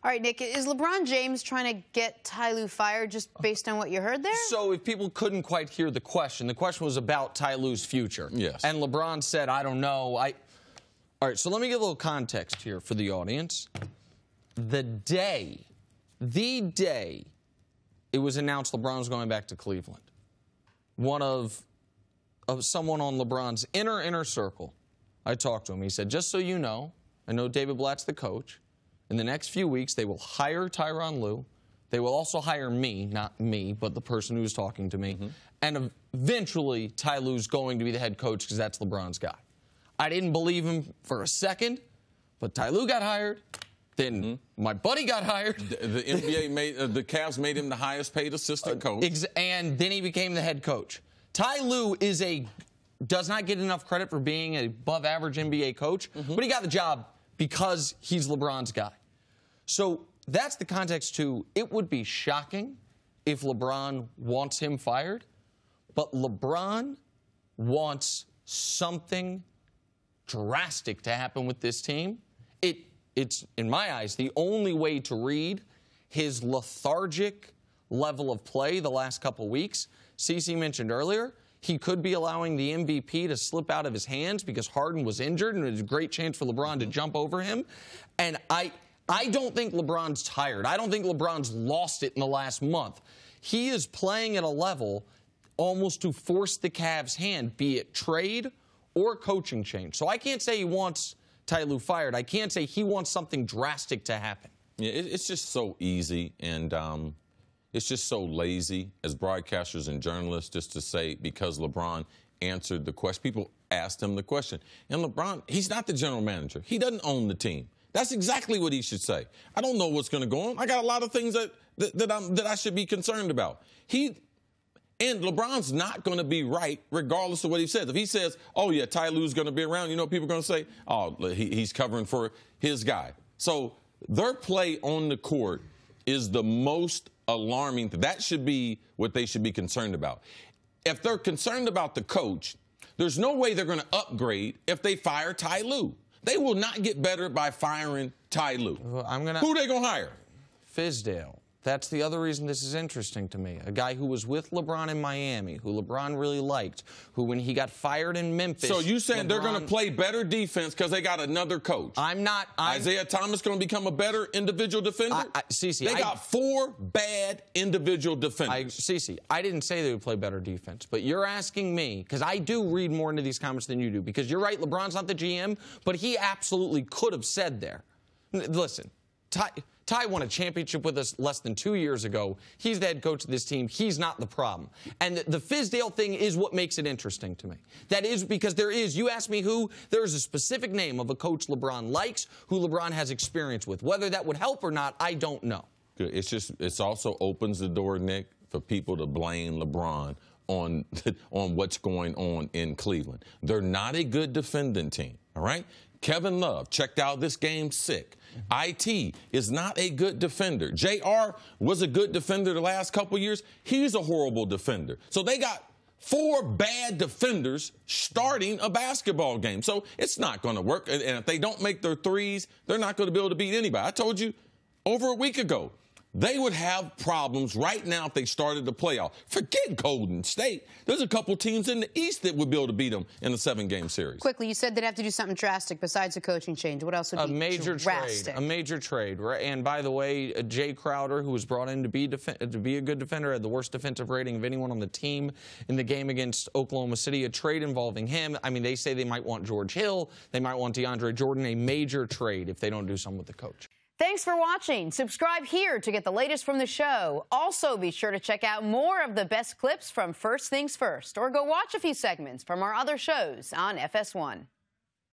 All right, Nick, is LeBron James trying to get Ty Lue fired just based on what you heard there? So if people couldn't quite hear the question was about Ty Lue's future. Yes. And LeBron said, I don't know. All right, so let me give a little context here for the audience. The day it was announced LeBron was going back to Cleveland, one of someone on LeBron's inner circle, I talked to him. He said, just so you know, I know David Blatt's the coach. In the next few weeks, they will hire Tyronn Lue. They will also hire me, not me, but the person who's talking to me. And eventually, Ty Lue's going to be the head coach because that's LeBron's guy. I didn't believe him for a second, but Ty Lue got hired. Then my buddy got hired. The NBA made the Cavs made him the highest paid assistant coach. And then he became the head coach. Ty Lue does not get enough credit for being an above-average NBA coach, but he got the job because he's LeBron's guy. So that's the context, too. It would be shocking if LeBron wants him fired, but LeBron wants something drastic to happen with this team. It's, in my eyes, the only way to read his lethargic level of play the last couple weeks. CeCe mentioned earlier, he could be allowing the MVP to slip out of his hands because Harden was injured, and it was a great chance for LeBron to jump over him. And I don't think LeBron's tired. I don't think LeBron's lost it in the last month. He is playing at a level almost to force the Cavs' hand, be it trade or coaching change. So I can't say he wants Ty Lue fired. I can't say he wants something drastic to happen. Yeah, it's just so easy, and it's just so lazy as broadcasters and journalists just to say because LeBron answered the question. People asked him the question. And LeBron, he's not the general manager. He doesn't own the team. That's exactly what he should say. I don't know what's going to go on. I got a lot of things that I should be concerned about. And LeBron's not going to be right regardless of what he says. If he says, oh, yeah, Ty Lue's going to be around, you know what people are going to say? Oh, he's covering for his guy. So their play on the court is the most alarming. That should be what they should be concerned about. If they're concerned about the coach, there's no way they're going to upgrade if they fire Ty Lue. They will not get better by firing Ty Lue. Well, who are they going to hire? Fizdale. That's the other reason this is interesting to me. A guy who was with LeBron in Miami, who LeBron really liked, who when he got fired in Memphis... So you saying they're going to play better defense because they got another coach? Isaiah Thomas going to become a better individual defender? CeCe, they got 4 bad individual defenders. CeCe, I didn't say they would play better defense, but you're asking me, because I do read more into these comments than you do, because you're right, LeBron's not the GM, but he absolutely could have said there. Listen, Ty won a championship with us less than 2 years ago. He's the head coach of this team. He's not the problem. And the Fizdale thing is what makes it interesting to me. That is because you asked me who, there's a specific name of a coach LeBron likes, who LeBron has experience with. Whether that would help or not, I don't know. Good. It also opens the door, Nick, for people to blame LeBron on what's going on in Cleveland. They're not a good defending team, all right? Kevin Love checked out this game sick. IT is not a good defender. JR was a good defender the last couple years. He's a horrible defender. So they got 4 bad defenders starting a basketball game. So it's not going to work. And if they don't make their threes, they're not going to be able to beat anybody. I told you over a week ago, they would have problems right now if they started the playoff. Forget Golden State. There's a couple teams in the East that would be able to beat them in a 7-game series. Quickly, you said they'd have to do something drastic besides a coaching change. What else would be drastic? A major trade. And by the way, Jay Crowder, who was brought in to be a good defender, had the worst defensive rating of anyone on the team in the game against Oklahoma City. A trade involving him. I mean, they say they might want George Hill. They might want DeAndre Jordan. A major trade if they don't do something with the coach. Thanks for watching. Subscribe here to get the latest from the show. Also, be sure to check out more of the best clips from First Things First, or go watch a few segments from our other shows on FS1.